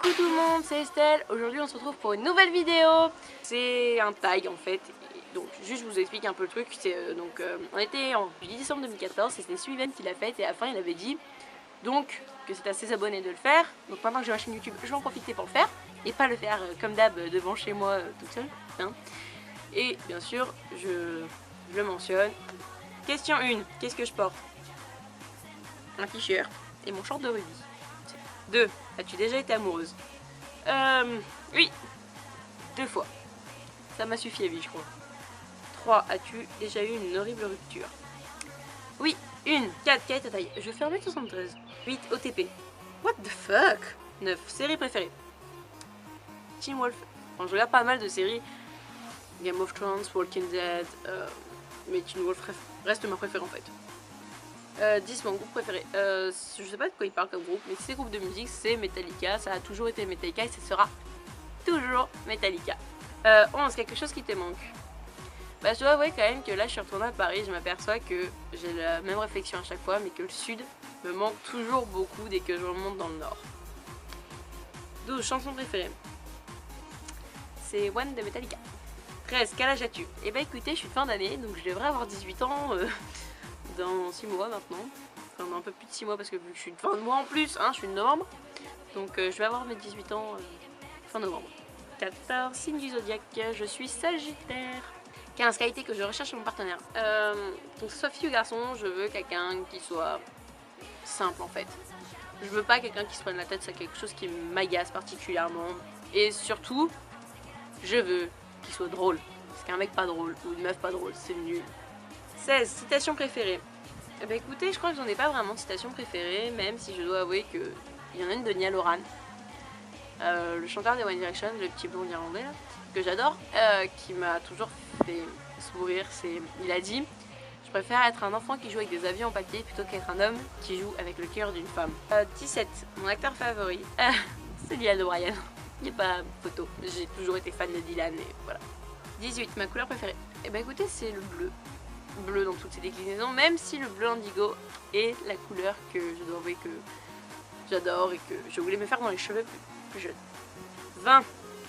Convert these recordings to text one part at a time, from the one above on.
Coucou tout le monde, c'est Estelle. Aujourd'hui on se retrouve pour une nouvelle vidéo. C'est un tag en fait. Donc juste je vous explique un peu le truc. On était en 10 décembre 2014, c'était Sullivan qui l'a fait et à la fin il avait dit donc que c'est à ses abonnés de le faire. Donc maintenant que j'ai ma chaîne YouTube, je vais en profiter pour le faire et pas le faire comme d'hab devant chez moi toute seule. Hein. Et bien sûr je le mentionne. Question 1, qu'est-ce que je porte? Un t-shirt et mon short de rugby. 2. As-tu déjà été amoureuse? Oui. 2 fois. Ça m'a suffi à vie, je crois. 3. As-tu déjà eu une horrible rupture? Oui. 1. 4. Quelle est ta taille? Je fais 1m73. 8. OTP. What the fuck? 9. Série préférée? Teen Wolf. Bon, je regarde pas mal de séries. Game of Thrones, Walking Dead. Mais Teen Wolf reste ma préférée en fait. 10. Mon groupe préféré. Je sais pas de quoi il parle comme groupe, mais si c'est groupe de musique, c'est Metallica. Ça a toujours été Metallica et ça sera toujours Metallica. 11. Quelque chose qui te manque? Bah, je dois avouer quand même que là, je suis retournée à Paris. Je m'aperçois que j'ai la même réflexion à chaque fois, mais que le sud me manque toujours beaucoup dès que je remonte dans le nord. 12. Chanson préférée? C'est One de Metallica. 13. Quel âge as-tu? Eh bah écoutez, je suis de fin d'année, donc je devrais avoir 18 ans. Dans 6 mois maintenant, enfin un peu plus de 6 mois parce que vu que je suis de fin de mois en plus, hein, je suis de novembre, donc je vais avoir mes 18 ans fin novembre. 14. Signe du zodiaque, je suis Sagittaire. 15. Qualité que je recherche chez mon partenaire. Donc que ce soit fille ou garçon, je veux quelqu'un qui soit simple en fait. Je veux pas quelqu'un qui se prenne la tête sur quelque chose qui m'agace particulièrement. Et surtout, je veux qu'il soit drôle. Parce qu'un mec pas drôle ou une meuf pas drôle, c'est nul. 16. Citation préférée? Bah écoutez, je crois que j'en ai pas vraiment de citation préférée, même si je dois avouer qu'il y en a une de Niall Horan, le chanteur de One Direction, le petit blond irlandais là, que j'adore, qui m'a toujours fait sourire. Il a dit: je préfère être un enfant qui joue avec des avions en papier plutôt qu'être un homme qui joue avec le cœur d'une femme. 17. Mon acteur favori? C'est Dylan O'Brien. Il n'y a pas photo, j'ai toujours été fan de Dylan et voilà. 18. Ma couleur préférée? Et bah écoutez, c'est le bleu. Bleu dans toutes ses déclinaisons, même si le bleu indigo est la couleur que je dois avouer que j'adore et que je voulais me faire dans les cheveux plus jeunes. 20.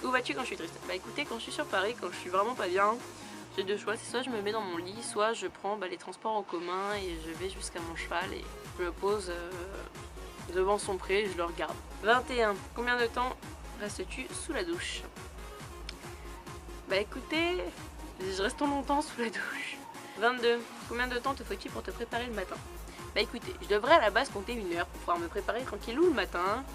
Où vas-tu quand je suis triste? Bah écoutez, quand je suis sur Paris, quand je suis vraiment pas bien, j'ai deux choix, c'est soit je me mets dans mon lit, soit je prends les transports en commun et je vais jusqu'à mon cheval et je me pose devant son pré et je le regarde. 21. Combien de temps restes-tu sous la douche? Bah écoutez, je reste longtemps sous la douche. 22. Combien de temps te faut-il pour te préparer le matin? Bah écoutez, je devrais à la base compter 1 heure pour pouvoir me préparer tranquillou le matin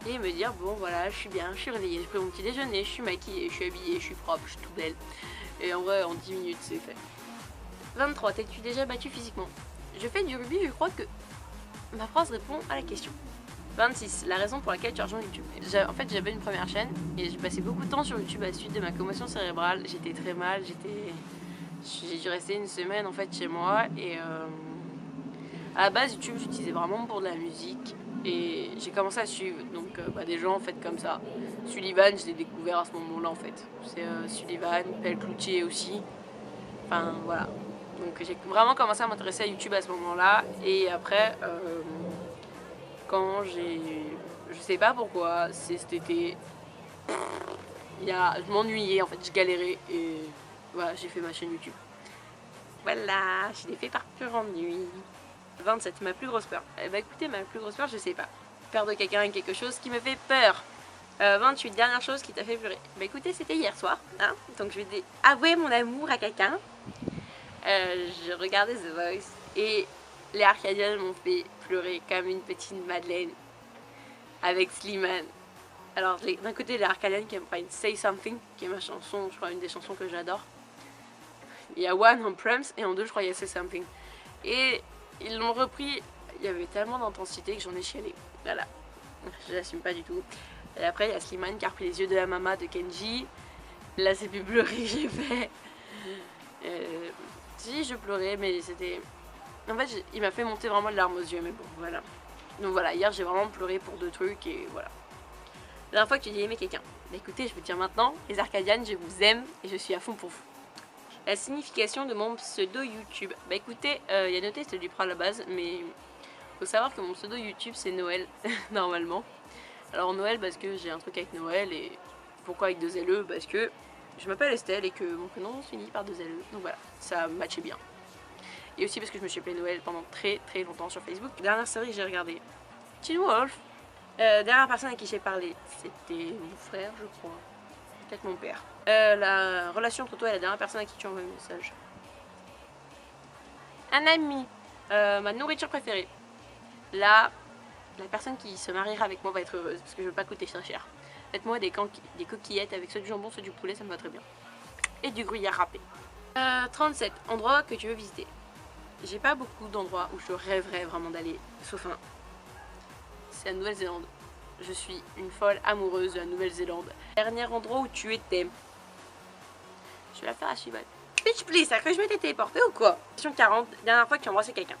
et me dire bon voilà, je suis bien, je suis réveillée, j'ai pris mon petit déjeuner, je suis maquillée, je suis habillée, je suis propre, je suis tout belle. Et en vrai, en 10 minutes, c'est fait. 23. T'es-tu déjà battue physiquement? Je fais du rugby, je crois que ma phrase répond à la question. 26. La raison pour laquelle tu rejoins YouTube. En fait, j'avais une première chaîne et j'ai passé beaucoup de temps sur YouTube à la suite de ma commotion cérébrale. J'étais très mal, j'ai dû rester une semaine en fait chez moi et à la base YouTube j'utilisais vraiment pour de la musique et j'ai commencé à suivre donc des gens en fait comme ça. Sullivan, je l'ai découvert à ce moment-là en fait. C'est Sullivan, Pelle Cloutier aussi. Enfin voilà. Donc j'ai vraiment commencé à m'intéresser à YouTube à ce moment-là et après quand je sais pas pourquoi, c'est cet été, je m'ennuyais en fait, je galérais et voilà, j'ai fait ma chaîne YouTube. Voilà, je l'ai fait par pur ennui. 27. Ma plus grosse peur. Eh bah écoutez, ma plus grosse peur, je sais pas. Perdre quelqu'un et quelque chose qui me fait peur. 28. Dernière chose qui t'a fait pleurer. Bah écoutez, c'était hier soir, hein, donc je vais avouer mon amour à quelqu'un. Je regardais The Voice et les Arcadians m'ont fait pleurer comme une petite Madeleine avec Slimane. Alors d'un côté les Arcadians qui aiment pas une Say Something, qui est ma chanson, je crois une des chansons que j'adore. Il y a One en Prums et en 2 je crois il y a Say Something. Et ils l'ont repris, il y avait tellement d'intensité que j'en ai chialé. Voilà, je l'assume pas du tout. Et après il y a Slimane qui a repris Les yeux de la mama de Kenji. Là c'est plus pleurer que j'ai fait. Si je pleurais mais c'était... En fait il m'a fait monter vraiment de larmes aux yeux mais bon voilà. Donc voilà, hier j'ai vraiment pleuré pour 2 trucs et voilà. La dernière fois que tu as aimé quelqu'un. Bah écoutez, je veux dire maintenant, les Arcadians, je vous aime et je suis à fond pour vous. La signification de mon pseudo YouTube. Bah écoutez, il y a noté c'était du pro à la base, mais faut savoir que mon pseudo YouTube c'est Noël, normalement. Alors Noël parce que j'ai un truc avec Noël, et pourquoi avec 2 LE? Parce que je m'appelle Estelle et que mon prénom se finit par 2 LE, donc voilà, ça matchait bien. Et aussi parce que je me suis appelée Noël pendant très longtemps sur Facebook. Dernière série que j'ai regardée, Teen Wolf. Dernière personne à qui j'ai parlé, c'était mon frère, je crois. Peut-être mon père. La relation entre toi et la dernière personne à qui tu envoies un message. Un ami. Ma nourriture préférée. Là, la personne qui se mariera avec moi va être heureuse parce que je veux pas coûter très cher. Faites-moi des coquillettes avec soit du jambon, soit du poulet, ça me va très bien. Et du gruyère râpé. 37. Endroits que tu veux visiter. J'ai pas beaucoup d'endroits où je rêverais vraiment d'aller, sauf un. C'est la Nouvelle-Zélande. Je suis une folle amoureuse de la Nouvelle-Zélande. Dernier endroit où tu étais. Je vais la faire à suivre. Bitch please, ça que je m'étais téléportée ou quoi? Question 40. Dernière fois que tu as embrassé quelqu'un.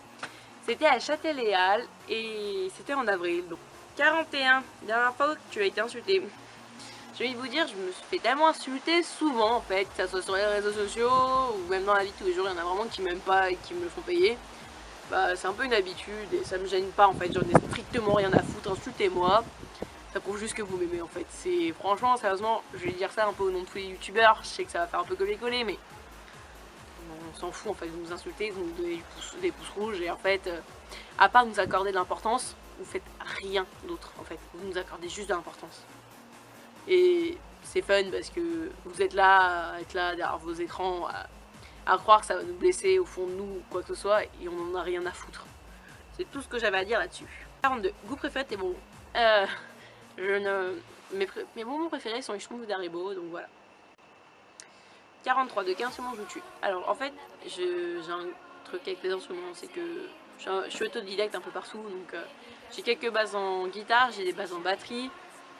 C'était à Châtelet-Léal et c'était en avril. Donc 41. Dernière fois que tu as été insultée. J'ai envie de vous dire, je me suis fait tellement insulter souvent en fait, que ça soit sur les réseaux sociaux ou même dans la vie de tous les jours, il y en a vraiment qui m'aiment pas et qui me le font payer. Bah c'est un peu une habitude et ça me gêne pas en fait, j'en ai strictement rien à foutre, insultez-moi. Ça prouve juste que vous m'aimez en fait. C'est franchement, sérieusement, je vais dire ça un peu au nom de tous les youtubeurs, je sais que ça va faire un peu coller-coller mais on s'en fout en fait, vous nous insultez, vous nous donnez des pouces rouges et en fait, à part nous accorder de l'importance, vous faites rien d'autre en fait, vous nous accordez juste de l'importance. Et c'est fun parce que vous êtes là, à être là derrière vos écrans, à croire que ça va nous blesser au fond de nous ou quoi que ce soit, et on en a rien à foutre. C'est tout ce que j'avais à dire là-dessus. 42. Goût préféré de tes bonbons. Mes bonbons préférés sont les Schtroumpfs d'Haribo, donc voilà. 43. De quel instrument joues-tu? Alors en fait, j'ai un truc avec les instruments, c'est que je suis autodidacte un peu partout, donc j'ai quelques bases en guitare, j'ai des bases en batterie.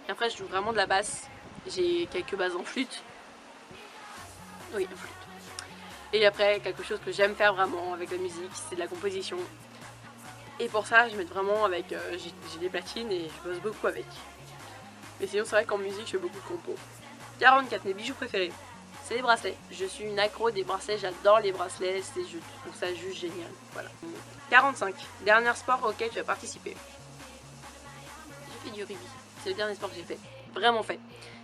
Et après je joue vraiment de la basse, j'ai quelques bases en flûte. Oui, en flûte. Et après quelque chose que j'aime faire vraiment avec la musique, c'est de la composition. Et pour ça je m'aide vraiment avec, j'ai des platines et je bosse beaucoup avec. Mais sinon c'est vrai qu'en musique je fais beaucoup de compos. 44. Mes bijoux préférés, c'est les bracelets. Je suis une accro des bracelets, j'adore les bracelets, je trouve ça juste génial. Voilà. 45. Dernier sport auquel tu as participé. J'ai fait du rugby. C'est le dernier sport que j'ai fait, vraiment fait.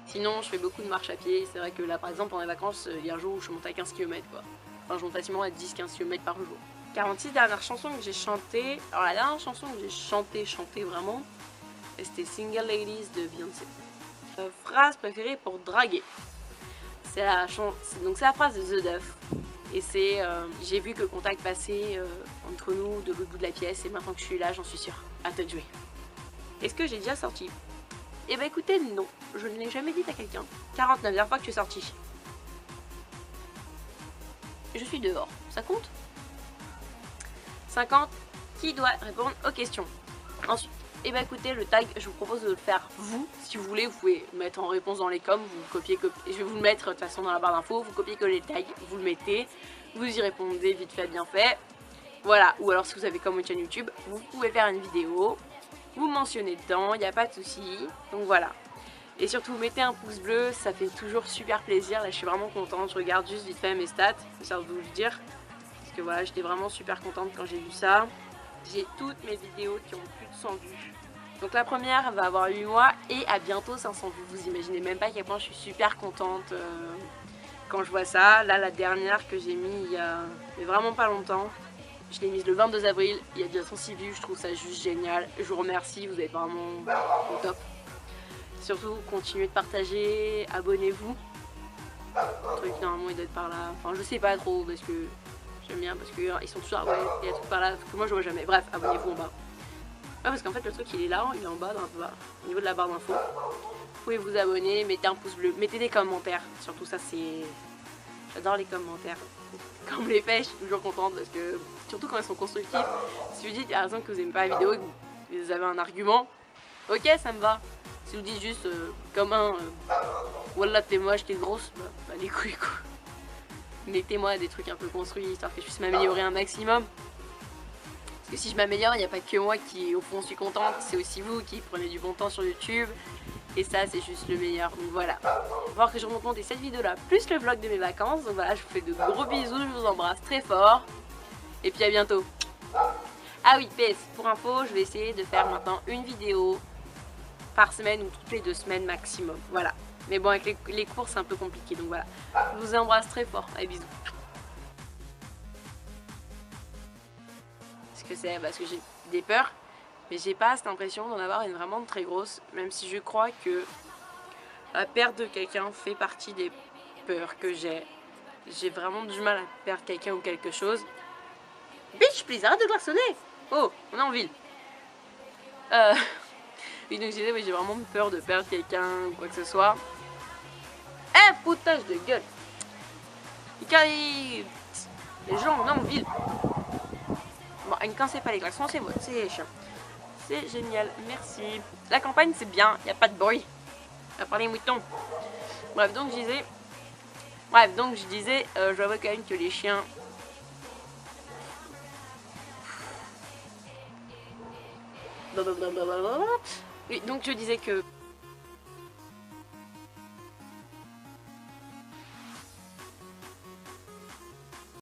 Sinon je fais beaucoup de marche à pied, c'est vrai que là par exemple pendant les vacances, il y a un jour où je monte à 15 km quoi. Enfin je monte facilement à 10-15 km par jour. 46. Dernière chanson que j'ai chantée. Alors la dernière chanson que j'ai chantée vraiment, c'était Single Ladies de Beyoncé. Phrase préférée pour draguer. C'est la phrase de The Duff. Et c'est j'ai vu que le contact passait entre nous de l'autre bout de la pièce et maintenant que je suis là j'en suis sûre. À toi de jouer. Est-ce que j'ai déjà sorti? Eh bah écoutez, non, je ne l'ai jamais dit à quelqu'un. 49, dernière fois que tu es sorti. Je suis dehors, ça compte? 50, qui doit répondre aux questions? Ensuite, eh bah écoutez, le tag, je vous propose de le faire vous. Si vous voulez, vous pouvez mettre en réponse dans les coms, vous copiez, je vais vous le mettre de toute façon dans la barre d'infos, vous copiez-collez le tag, vous le mettez, vous y répondez vite fait, bien fait. Voilà, ou alors si vous avez comme une chaîne YouTube, vous pouvez faire une vidéo. Vous mentionnez dedans, il n'y a pas de souci. Donc voilà. Et surtout, mettez un pouce bleu, ça fait toujours super plaisir. Là, je suis vraiment contente. Je regarde juste vite fait mes stats, ça va vous le dire. Parce que voilà, j'étais vraiment super contente quand j'ai vu ça. J'ai toutes mes vidéos qui ont plus de 100 vues. Donc la première va avoir 8 mois et à bientôt 500 vues. Vous imaginez même pas à quel point je suis super contente quand je vois ça. Là, la dernière que j'ai mis il y a vraiment pas longtemps. Je l'ai mise le 22 avril, il y a déjà 106 vues, je trouve ça juste génial. Je vous remercie, vous êtes vraiment au top. Surtout, continuez de partager, abonnez-vous. Le truc, normalement, il doit être par là. Enfin, je sais pas trop, parce que j'aime bien, parce qu'ils sont toujours abonnés. Il y a un truc par là, parce que moi, je vois jamais. Bref, abonnez-vous en bas. Ouais, parce qu'en fait, le truc, il est là, il est en bas, au niveau de la barre d'infos. Vous pouvez vous abonner, mettez un pouce bleu, mettez des commentaires. Surtout ça, c'est... J'adore les commentaires. Quand on me les fait, je suis toujours contente parce que, surtout quand ils sont constructifs, si vous dites par exemple que vous n'aimez pas la vidéo et que vous avez un argument, ok, ça me va. Si vous dites juste comme un Wallah t'es moche, t'es grosse, bah les couilles quoi. Mettez-moi des trucs un peu construits histoire que je puisse m'améliorer un maximum. Parce que si je m'améliore, il n'y a pas que moi qui au fond suis contente, c'est aussi vous qui prenez du bon temps sur YouTube. Et ça c'est juste le meilleur, donc voilà. On va voir que je remonte monter cette vidéo là, plus le vlog de mes vacances. Donc voilà, je vous fais de gros bisous, je vous embrasse très fort. Et puis à bientôt. Ah oui, PS, pour info, je vais essayer de faire maintenant une vidéo par semaine ou toutes les 2 semaines maximum. Voilà. Mais bon, avec les cours, c'est un peu compliqué. Donc voilà. Je vous embrasse très fort. Allez, bisous. Parce que j'ai des peurs. Mais j'ai pas cette impression d'en avoir une vraiment très grosse. Même si je crois que la perte de quelqu'un fait partie des peurs que j'ai. J'ai vraiment du mal à perdre quelqu'un ou quelque chose. Bitch, please, arrête de klaxonner. Oh, on est en ville. Oui, donc je disais, oui, j'ai vraiment peur de perdre quelqu'un ou quoi que ce soit. Eh, foutage de gueule. Les gens, on est en ville. Bon, ne cassez pas les klaxons, c'est chiant. C'est génial, merci. La campagne, c'est bien, il n'y a pas de bruit. À part les moutons. Bref, donc je disais, je vois quand même que les chiens... Oui, donc je disais que